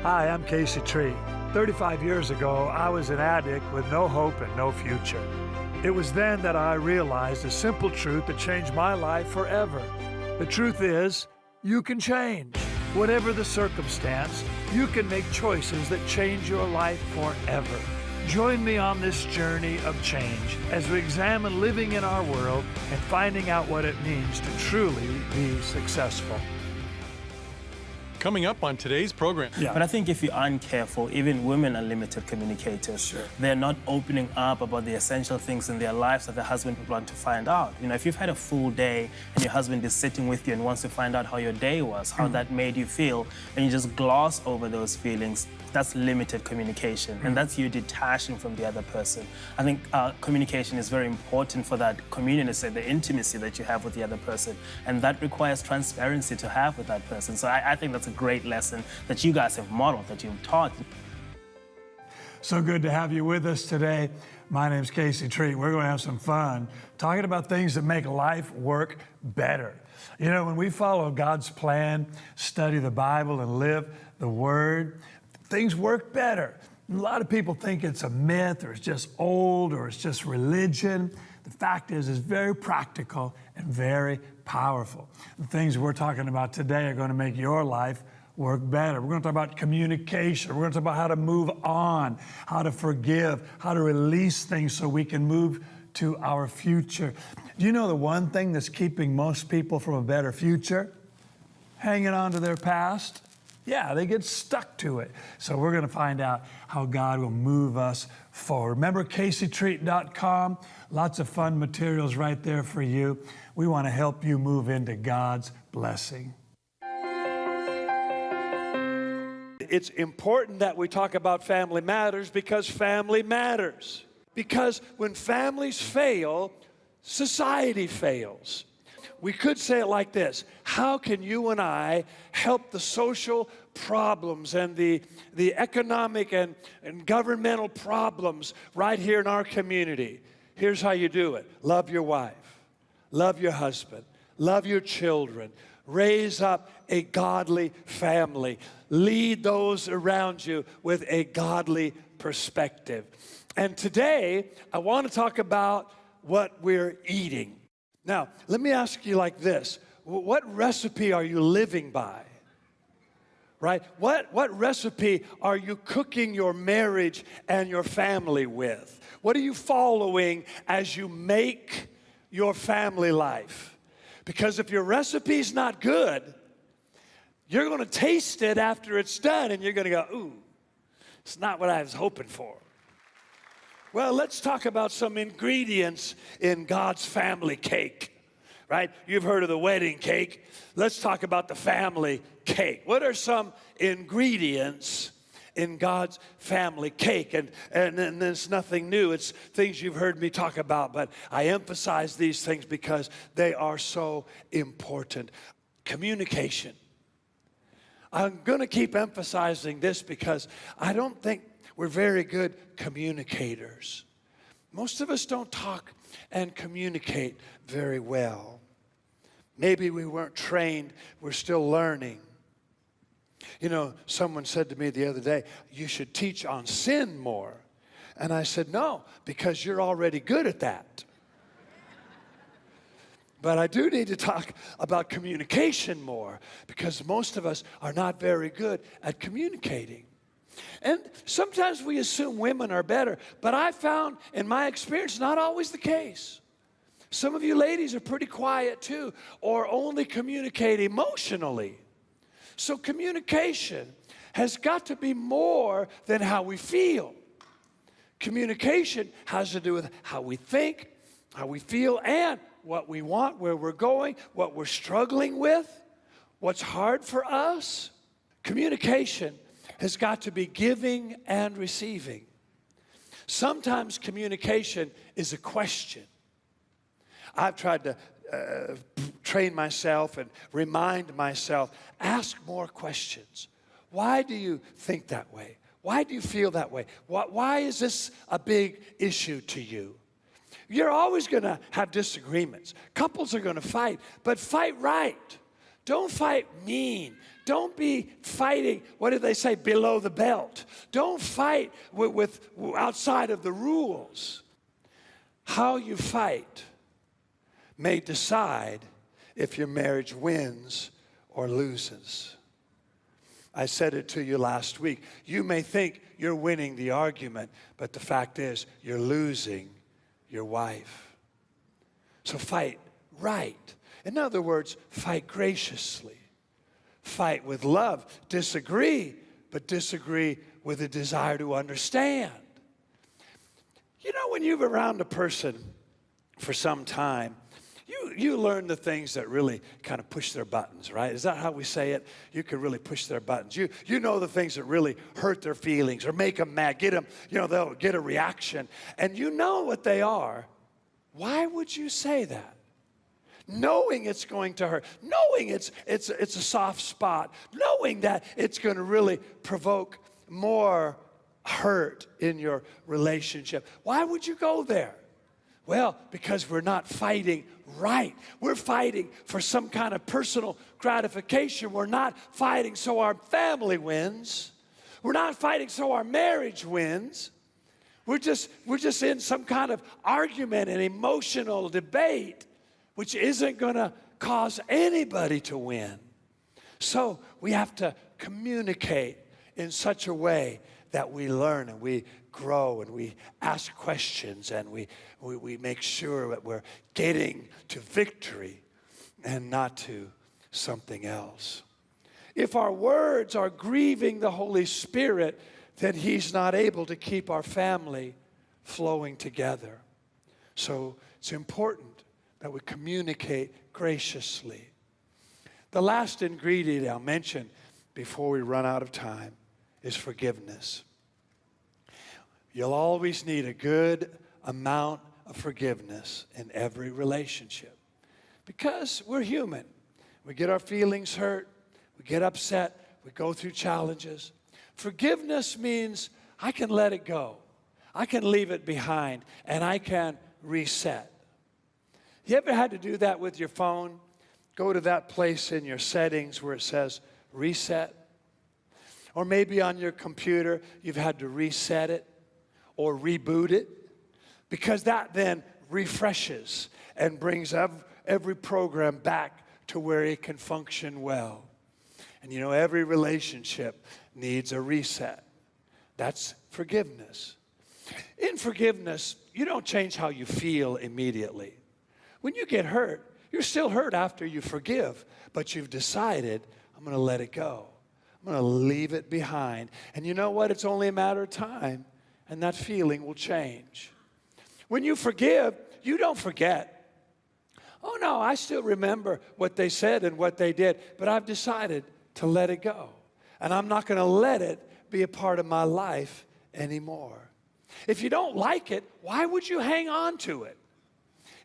Hi, I'm Casey Tree. 35 years ago, I was an addict with no hope and no future. It was then that I realized a simple truth that changed my life forever. The truth is, you can change. Whatever the circumstance, you can make choices that change your life forever. Join me on this journey of change as we examine living in our world and finding out what it means to truly be successful. Coming up on today's program. Yeah. But I think if you aren't careful, even women are limited communicators. Sure. They're not opening up about the essential things in their lives that the husband would want to find out. You know, if you've had a full day and your husband is sitting with you and wants to find out how your day was, how that made you feel, and you just gloss over those feelings, that's limited communication, and that's you detaching from the other person. I think communication is very important for that community, the intimacy that you have with the other person, and that requires transparency to have with that person. So I think that's a great lesson that you guys have modeled, that you've taught. So good to have you with us today. My name's Casey Tree. We're going to have some fun talking about things that make life work better. You know, when we follow God's plan, study the Bible, and live the Word, things work better. A lot of people think it's a myth, or it's just old, or it's just religion. The fact is, it's very practical and very powerful. The things we're talking about today are going to make your life work better. We're going to talk about communication. We're going to talk about how to move on, how to forgive, how to release things so we can move to our future. Do you know the one thing that's keeping most people from a better future? Hanging on to their past. Yeah, they get stuck to it. So we're going to find out how God will move us forward. Remember CaseyTreat.com? Lots of fun materials right there for you. We want to help you move into God's blessing. It's important that we talk about family matters because family matters. Because when families fail, society fails. We could say it like this: how can you and I help the social problems and the economic and governmental problems right here in our community? Here's how you do it. Love your wife. Love your husband. Love your children. Raise up a godly family. Lead those around you with a godly perspective. And today, I want to talk about what we're eating. Now, let me ask you like this. What recipe are you living by? Right? What recipe are you cooking your marriage and your family with? What are you following as you make your family life? Because if your recipe's not good, you're going to taste it after it's done and you're going to go, ooh, it's not what I was hoping for. Well, let's talk about some ingredients in God's family cake, right? You've heard of the wedding cake. Let's talk about the family cake. What are some ingredients in God's family cake? And there's nothing new. It's things you've heard me talk about, but I emphasize these things because they are so important. Communication. I'm going to keep emphasizing this because I don't think we're very good communicators. Most of us don't talk and communicate very well. Maybe we weren't trained, we're still learning. You know, someone said to me the other day, you should teach on sin more. And I said, no, because you're already good at that. But I do need to talk about communication more because most of us are not very good at communicating. And sometimes we assume women are better, but I found in my experience not always the case. Some of you ladies are pretty quiet too, or only communicate emotionally. So communication has got to be more than how we feel. Communication has to do with how we think, how we feel, and what we want, where we're going, what we're struggling with, what's hard for us. Communication has got to be giving and receiving. Sometimes communication is a question. I've tried to train myself and remind myself, ask more questions. Why do you think that way? Why do you feel that way? Why is this a big issue to you? You're always going to have disagreements. Couples are going to fight, but fight right. Don't fight mean. Don't be fighting, what do they say, below the belt. Don't fight with outside of the rules. How you fight may decide if your marriage wins or loses. I said it to you last week. You may think you're winning the argument, but the fact is you're losing your wife. So fight right. In other words, fight graciously. Fight with love. Disagree, but disagree with a desire to understand. You know, when you're around a person for some time, you learn the things that really kind of push their buttons, right? Is that how we say it? You can really push their buttons. You know the things that really hurt their feelings or make them mad, get them, they'll get a reaction. And you know what they are. Why would you say that? Knowing it's going to hurt, knowing it's a soft spot, knowing that it's going to really provoke more hurt in your relationship. Why would you go there? Well, because we're not fighting right. We're fighting for some kind of personal gratification. We're not fighting so our family wins. We're not fighting so our marriage wins. We're just in some kind of argument and emotional debate, which isn't going to cause anybody to win. So we have to communicate in such a way that we learn and we grow and we ask questions and we make sure that we're getting to victory and not to something else. If our words are grieving the Holy Spirit, then He's not able to keep our family flowing together. So it's important that we communicate graciously. The last ingredient I'll mention before we run out of time is forgiveness. You'll always need a good amount of forgiveness in every relationship because we're human. We get our feelings hurt, we get upset, we go through challenges. Forgiveness means I can let it go. I can leave it behind and I can reset. You ever had to do that with your phone? Go to that place in your settings where it says reset. Or maybe on your computer, you've had to reset it or reboot it, because that then refreshes and brings every program back to where it can function well. And every relationship needs a reset. That's forgiveness. In forgiveness, you don't change how you feel immediately. When you get hurt, you're still hurt after you forgive, but you've decided, I'm going to let it go. I'm going to leave it behind. And you know what? It's only a matter of time, and that feeling will change. When you forgive, you don't forget. Oh, no, I still remember what they said and what they did, but I've decided to let it go. And I'm not going to let it be a part of my life anymore. If you don't like it, why would you hang on to it?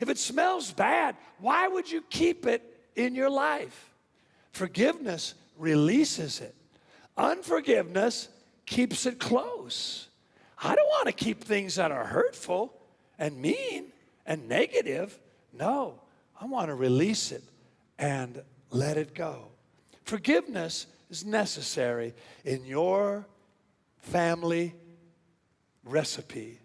If it smells bad, why would you keep it in your life? Forgiveness releases it. Unforgiveness keeps it close. I don't want to keep things that are hurtful and mean and negative. No, I want to release it and let it go. Forgiveness is necessary in your family recipe.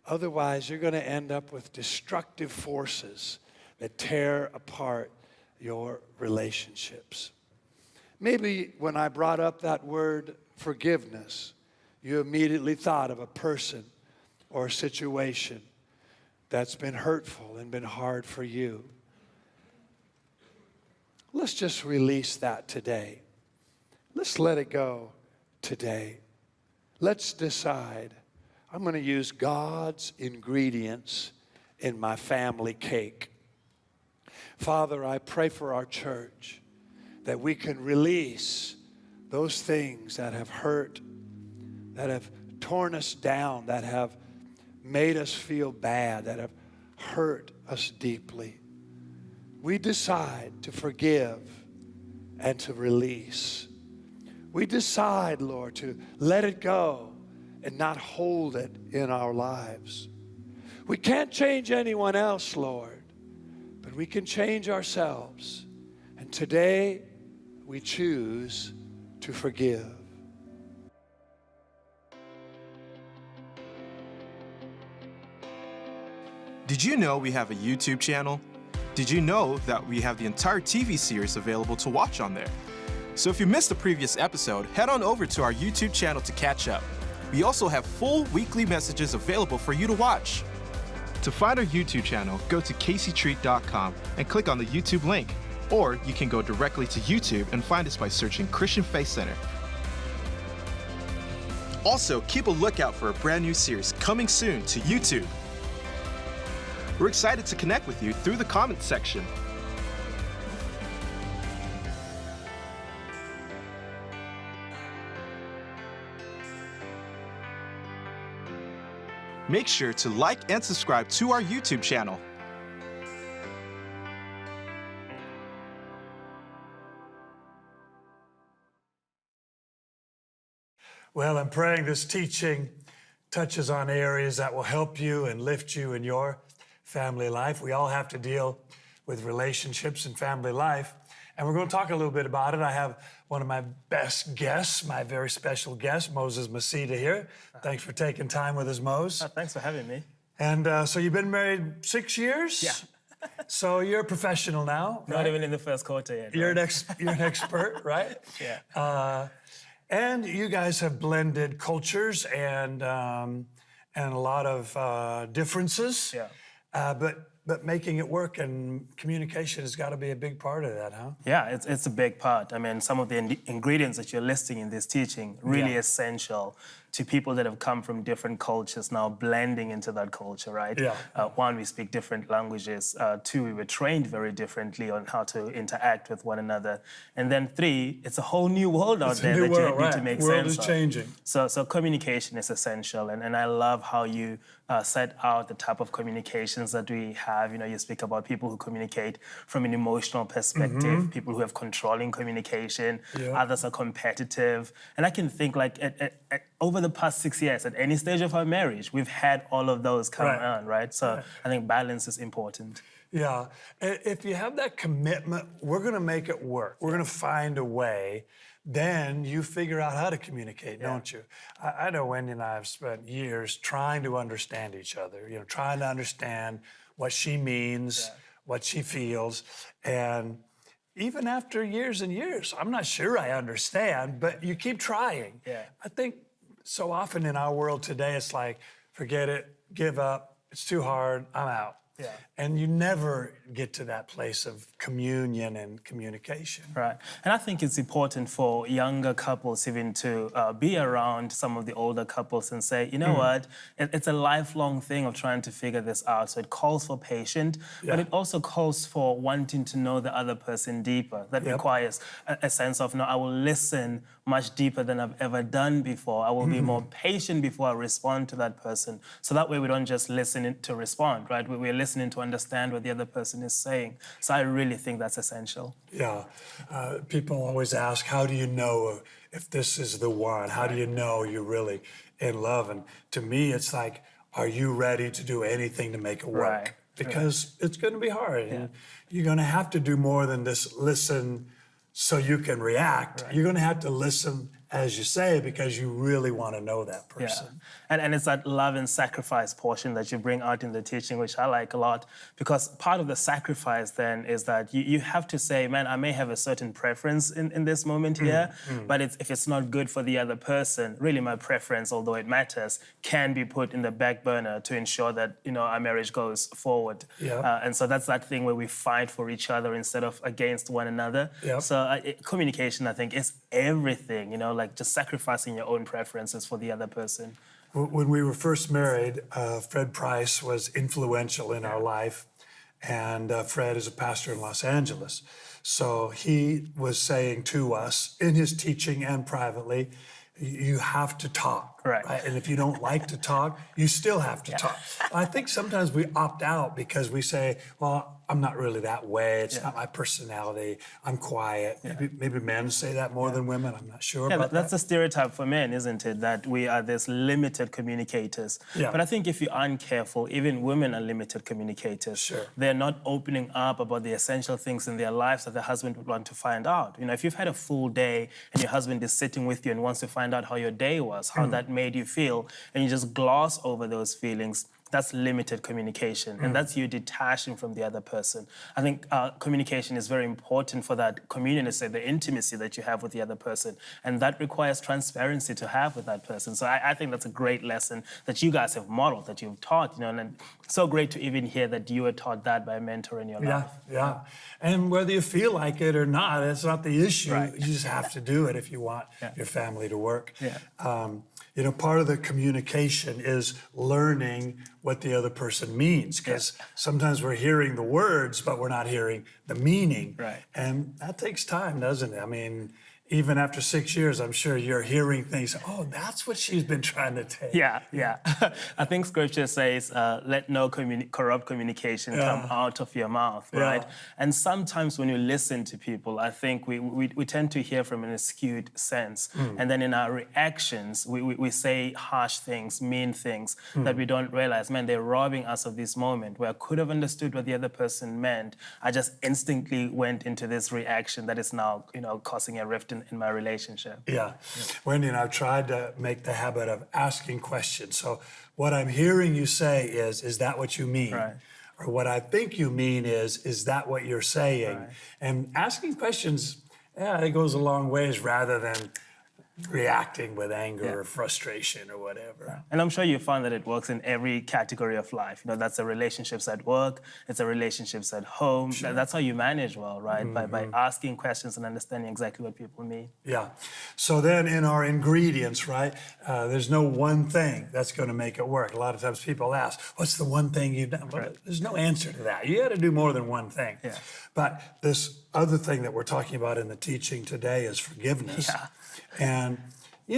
Otherwise, you're going to end up with destructive forces that tear apart your relationships. Maybe when I brought up that word forgiveness, you immediately thought of a person or a situation that's been hurtful and been hard for you. Let's just release that today. Let's let it go today. Let's decide, I'm going to use God's ingredients in my family cake. Father, I pray for our church that we can release those things that have hurt, that have torn us down, that have made us feel bad, that have hurt us deeply. We decide to forgive and to release. We decide, Lord, to let it go and not hold it in our lives. We can't change anyone else, Lord, but we can change ourselves. And today, we choose to forgive. Did you know we have a YouTube channel? Did you know that we have the entire TV series available to watch on there? So if you missed the previous episode, head on over to our YouTube channel to catch up. We also have full weekly messages available for you to watch. To find our YouTube channel, go to caseytreat.com and click on the YouTube link. Or you can go directly to YouTube and find us by searching Christian Faith Center. Also, keep a lookout for a brand new series coming soon to YouTube. We're excited to connect with you through the comment section. Make sure to like and subscribe to our YouTube channel. Well, I'm praying this teaching touches on areas that will help you and lift you in your family life. We all have to deal with relationships and family life. And we're going to talk a little bit about it. I have one of my best guests, my very special guest, Moses Masita here. Thanks for taking time with us, Mose. Thanks for having me. And so you've been married 6 years? Yeah. So you're a professional now, Not right? even in the first quarter yet. You're right? you're an expert, right? Yeah. And you guys have blended cultures and a lot of differences. Yeah. But making it work and communication has got to be a big part of that, huh? Yeah, it's a big part. I mean, some of the ingredients that you're listing in this teaching really Yeah. essential to people that have come from different cultures now blending into that culture, right? Yeah. One, we speak different languages. Two, we were trained very differently on how to interact with one another. And then three, it's a whole new world out there that you need to make The world sense is of. changing. So communication is essential, and I love how you set out the type of communications that we have. You know, you speak about people who communicate from an emotional perspective, people who have controlling communication, Yeah. others are competitive. And I can think like over the past 6 years, at any stage of our marriage, we've had all of those come Right. on, right? So I think balance is important. Yeah. If you have that commitment, we're going to make it work. We're going to find a way. Then you figure out how to communicate, don't you? I know Wendy and I have spent years trying to understand each other, you know, trying to understand what she means, what she feels. And even after years and years, I'm not sure I understand, but you keep trying. Yeah. I think so often in our world today, it's like, forget it, give up, it's too hard, I'm out. Yeah. And you never get to that place of communion and communication. Right. And I think it's important for younger couples even to be around some of the older couples and say, you know what, it's a lifelong thing of trying to figure this out. So it calls for patience, but it also calls for wanting to know the other person deeper. That requires a sense of, no, I will listen much deeper than I've ever done before. I will be more patient before I respond to that person. So that way we don't just listen to respond, right? We're listening to understand what the other person is saying. So I really think that's essential. Yeah. People always ask, how do you know if this is the one? How do you know you're really in love? And to me, it's like, are you ready to do anything to make it work? Right. Because it's going to be hard. And you're going to have to do more than just listen so you can react. You're going to have to listen, as you say, because you really want to know that person. And it's that love and sacrifice portion that you bring out in the teaching, which I like a lot, because part of the sacrifice then is that you have to say, man, I may have a certain preference in this moment here, but if it's not good for the other person, really my preference, although it matters, can be put in the back burner to ensure that, you know, our marriage goes forward. And so that's that thing where we fight for each other instead of against one another. So communication, I think, is everything, you know, like just sacrificing your own preferences for the other person. When we were first married, Fred Price was influential in our life. And Fred is a pastor in Los Angeles. So he was saying to us in his teaching and privately, you have to talk. Right. And if you don't like to talk, you still have to talk. I think sometimes we opt out because we say, well, I'm not really that way. It's not my personality. I'm quiet. Maybe men say that more than women. I'm not sure Yeah, about that's that. a stereotype for men, isn't it? That we are this limited communicators. Yeah. But I think if you aren't careful, even women are limited communicators. Sure. They're not opening up about the essential things in their lives that the husband would want to find out. If you've had a full day and your husband is sitting with you and wants to find out how your day was, how that made you feel, and you just gloss over those feelings, that's limited communication, and that's you detaching from the other person. I think communication is very important for that communion, the intimacy that you have with the other person, and that requires transparency to have with that person. So I think that's a great lesson that you guys have modeled, that you've taught, and it's so great to even hear that you were taught that by a mentor in your life. Yeah. And whether you feel like it or not, it's not the issue. Right. You just have to do it if you want your family to work. Yeah. Part of the communication is learning what the other person means, because sometimes we're hearing the words, but we're not hearing the meaning. Right. And that takes time, doesn't it? I mean, even after 6 years, I'm sure you're hearing things, oh, that's what she's been trying to take. Yeah. I think scripture says, let no corrupt communication come out of your mouth, right? Yeah. And sometimes when you listen to people, I think we tend to hear from an skewed sense. And then in our reactions, we say harsh things, mean things that we don't realize, man, they're robbing us of this moment where I could have understood what the other person meant. I just instantly went into this reaction that is now, causing a rift in my relationship. Yeah. Wendy and I've tried to make the habit of asking questions. So what I'm hearing you say is that what you mean? Right. Or what I think you mean is that what you're saying? Right. And asking questions, it goes a long ways rather than reacting with anger or frustration or whatever. And I'm sure you found that it works in every category of life. That's the relationships at work, it's the relationships at home. That's how you manage well, right? By asking questions and understanding exactly what people mean. Yeah. So then in our ingredients, right, there's no one thing that's going to make it work. A lot of times people ask, what's the one thing you've done? Well, there's no answer to that. You got to do more than one thing. Yeah. But this other thing that we're talking about in the teaching today is forgiveness. Yeah. And,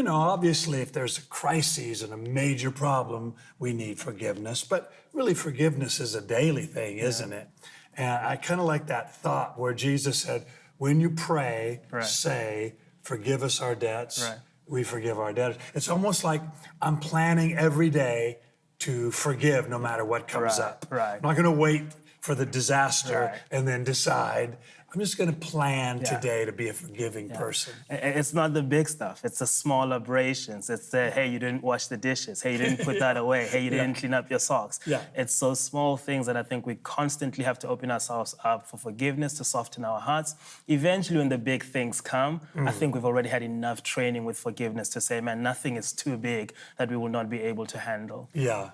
obviously if there's a crisis and a major problem, we need forgiveness. But really forgiveness is a daily thing, isn't it? And I kind of like that thought where Jesus said, when you pray, say, forgive us our debts. Right. We forgive our debtors. It's almost like I'm planning every day to forgive no matter what comes up. Right. I'm not going to wait for the disaster and then decide. I'm just going to plan today to be a forgiving person. It's not the big stuff. It's the small aberrations. It's the, hey, you didn't wash the dishes. Hey, you didn't put that away. Hey, you didn't clean up your socks. Yeah. It's those small things that I think we constantly have to open ourselves up for forgiveness, to soften our hearts. Eventually, when the big things come, I think we've already had enough training with forgiveness to say, man, nothing is too big that we will not be able to handle. Yeah,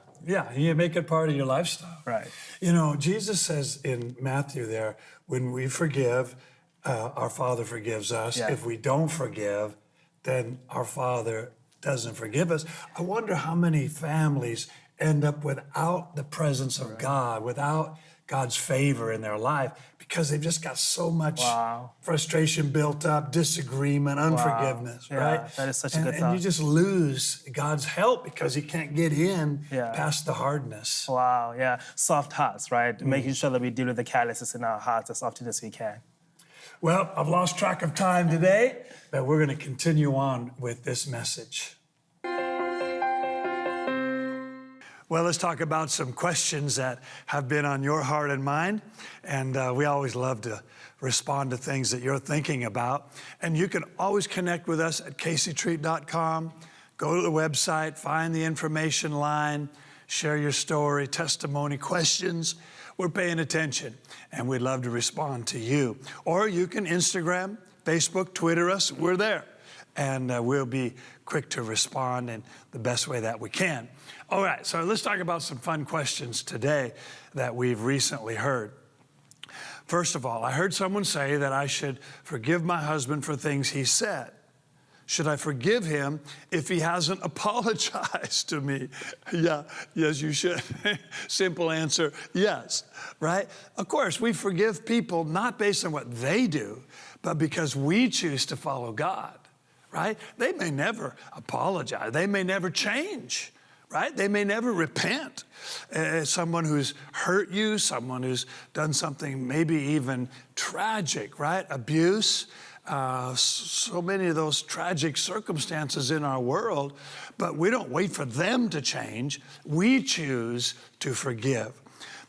you make it part of your lifestyle. Right. Jesus says in Matthew there, when we forgive, our Father forgives us. Yeah. If we don't forgive, then our Father doesn't forgive us. I wonder how many families end up without the presence of God, without God's favor in their life, because they've just got so much frustration built up, disagreement, unforgiveness, right? That is such a good And thought. you just lose God's help because He can't get in past the hardness. Wow, yeah. Soft hearts, right? Making sure that we deal with the calluses in our hearts as often as we can. Well, I've lost track of time today, but we're going to continue on with this message. Well, let's talk about some questions that have been on your heart and mind. And we always love to respond to things that you're thinking about. And you can always connect with us at caseytreat.com. Go to the website, find the information line, share your story, testimony, questions. We're paying attention, and we'd love to respond to you. Or you can Instagram, Facebook, Twitter us. We're there. And we'll be quick to respond in the best way that we can. All right, so let's talk about some fun questions today that we've recently heard. First of all, I heard someone say that I should forgive my husband for things he said. Should I forgive him if he hasn't apologized to me? Yes, you should. Simple answer, yes, right? Of course, we forgive people not based on what they do, but because we choose to follow God. right? They may never apologize. They may never change, right? They may never repent. Someone who's hurt you, someone who's done something maybe even tragic, right? Abuse, so many of those tragic circumstances in our world, but we don't wait for them to change. We choose to forgive.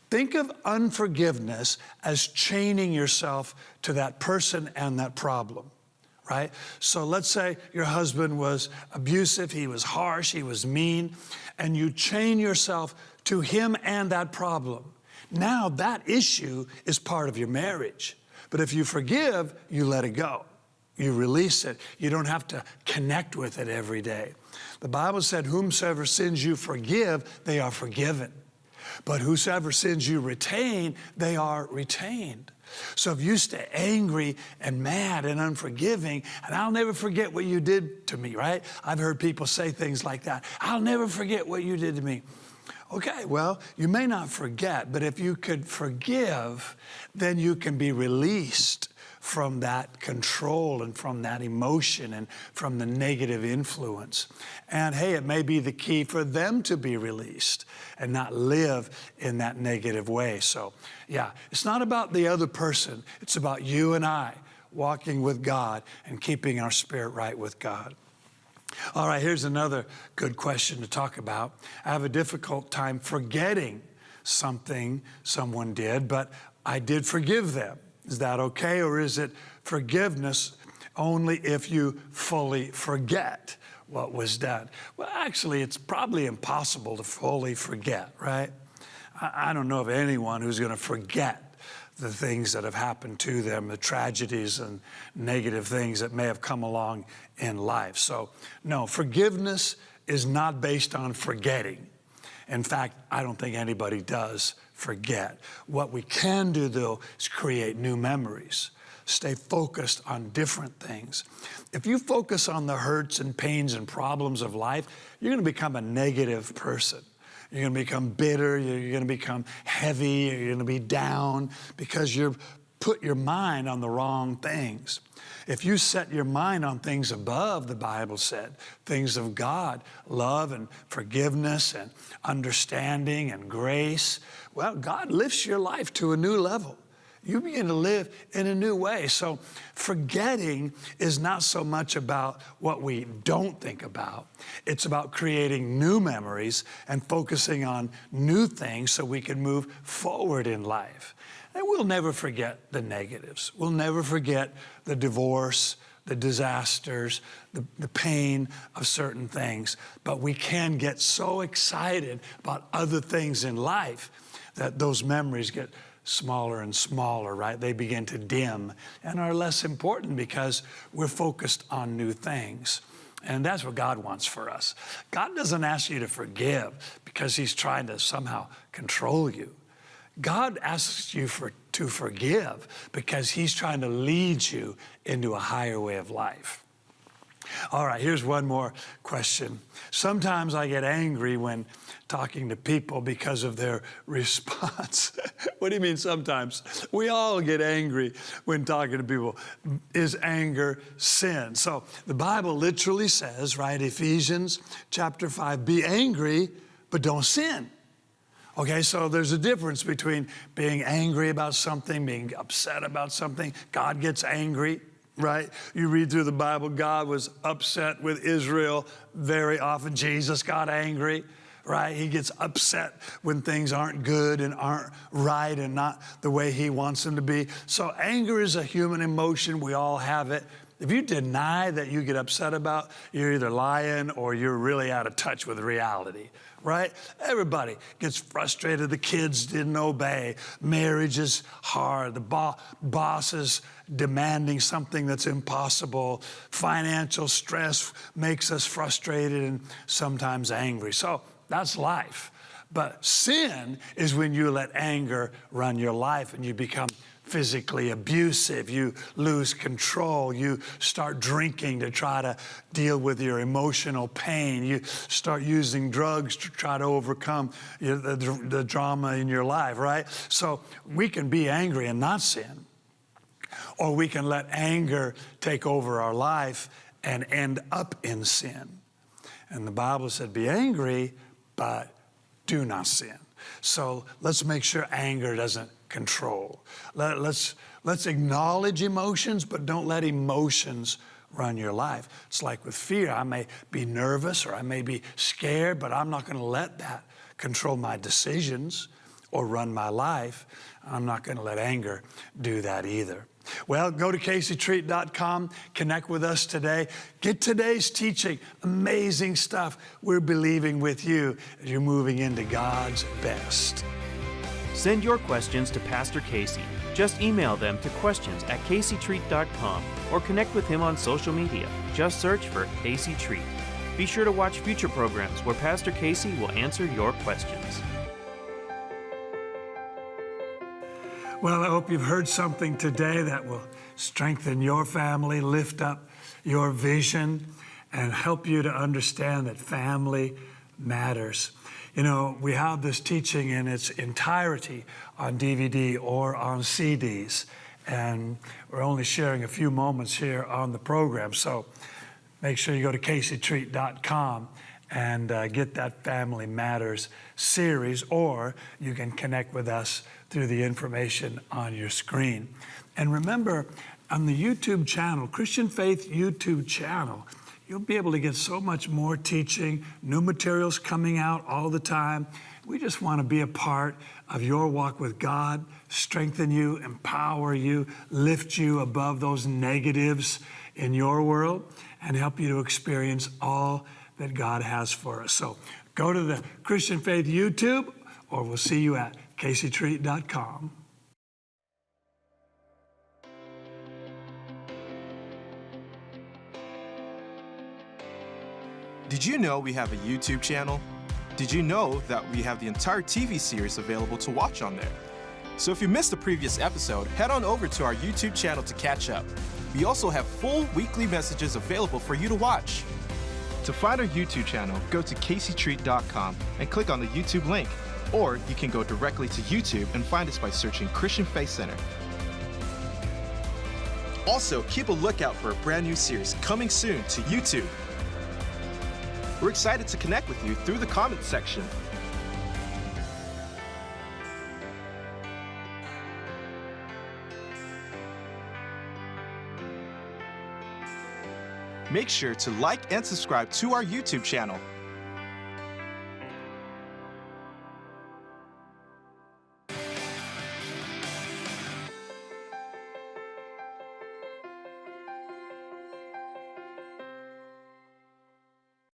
Think of unforgiveness as chaining yourself to that person and that problem, right? So let's say your husband was abusive, he was harsh, he was mean, and you chain yourself to him and that problem. Now that issue is part of your marriage. But if you forgive, you let it go. You release it. You don't have to connect with it every day. The Bible said, whomsoever sins you forgive, they are forgiven. But whosoever sins you retain, they are retained. So if you stay angry and mad and unforgiving, and I'll never forget what you did to me, right? I've heard people say things like that. I'll never forget what you did to me. Okay, well, you may not forget, but if you could forgive, then you can be released from that control and from that emotion and from the negative influence. And hey, it may be the key for them to be released and not live in that negative way. So yeah, it's not about the other person. It's about you and I walking with God and keeping our spirit right with God. All right, here's another good question to talk about. I have a difficult time forgetting something someone did, but I did forgive them. Is that okay, or is it forgiveness only if you fully forget what was done? Well, actually, it's probably impossible to fully forget, right? I don't know of anyone who's going to forget the things that have happened to them, the tragedies and negative things that may have come along in life. So, no, forgiveness is not based on forgetting. In fact, I don't think anybody does forget. What we can do, though, is create new memories. Stay focused on different things. If you focus on the hurts and pains and problems of life, you're going to become a negative person. You're going to become bitter, you're going to become heavy, you're going to be down because you've put your mind on the wrong things. If you set your mind on things above, the Bible said, things of God, love and forgiveness and understanding and grace, well, God lifts your life to a new level. You begin to live in a new way. So forgetting is not so much about what we don't think about. It's about creating new memories and focusing on new things so we can move forward in life. And we'll never forget the negatives. We'll never forget the divorce, the disasters, the pain of certain things. But we can get so excited about other things in life that those memories get smaller and smaller, right? They begin to dim and are less important because we're focused on new things. And that's what God wants for us. God doesn't ask you to forgive because he's trying to somehow control you. God asks you to forgive because he's trying to lead you into a higher way of life. All right, here's one more question. Sometimes I get angry when talking to people because of their response. What do you mean sometimes? We all get angry when talking to people. Is anger sin? So the Bible literally says, right, Ephesians chapter 5, be angry, but don't sin. Okay, so there's a difference between being angry about something, being upset about something. God gets angry, right? You read through the Bible, God was upset with Israel very often. Jesus got angry, right? He gets upset when things aren't good and aren't right and not the way he wants them to be. So anger is a human emotion. We all have it. If you deny that you get upset about, you're either lying or you're really out of touch with reality, right? Everybody gets frustrated. The kids didn't obey. Marriage is hard. The boss is demanding something that's impossible. Financial stress makes us frustrated and sometimes angry. So that's life. But sin is when you let anger run your life and you become physically abusive, you lose control, you start drinking to try to deal with your emotional pain, you start using drugs to try to overcome the drama in your life, right? So we can be angry and not sin, or we can let anger take over our life and end up in sin. And the Bible said, be angry, but do not sin. So let's make sure anger doesn't control. Let's acknowledge emotions, but don't let emotions run your life. It's like with fear. I may be nervous or I may be scared, but I'm not going to let that control my decisions or run my life. I'm not going to let anger do that either. Well, go to CaseyTreat.com, connect with us today. Get today's teaching, amazing stuff. We're believing with you as you're moving into God's best. Send your questions to Pastor Casey. Just email them to questions@CaseyTreat.com or connect with him on social media. Just search for Casey Treat. Be sure to watch future programs where Pastor Casey will answer your questions. Well, I hope you've heard something today that will strengthen your family, lift up your vision, and help you to understand that family matters. You know, we have this teaching in its entirety on DVD or on CDs, and we're only sharing a few moments here on the program. So make sure you go to CaseyTreat.com and get that Family Matters series, or you can connect with us through the information on your screen. And remember, on the YouTube channel, Christian Faith YouTube channel, you'll be able to get so much more teaching, new materials coming out all the time. We just want to be a part of your walk with God, strengthen you, empower you, lift you above those negatives in your world, and help you to experience all that God has for us. So go to the Christian Faith YouTube, or we'll see you at CaseyTreat.com. Did you know we have a YouTube channel? Did you know that we have the entire TV series available to watch on there? So if you missed the previous episode, head on over to our YouTube channel to catch up. We also have full weekly messages available for you to watch. To find our YouTube channel, go to CaseyTreat.com and click on the YouTube link. Or you can go directly to YouTube and find us by searching Christian Faith Center. Also, keep a lookout for a brand new series coming soon to YouTube. We're excited to connect with you through the comments section. Make sure to like and subscribe to our YouTube channel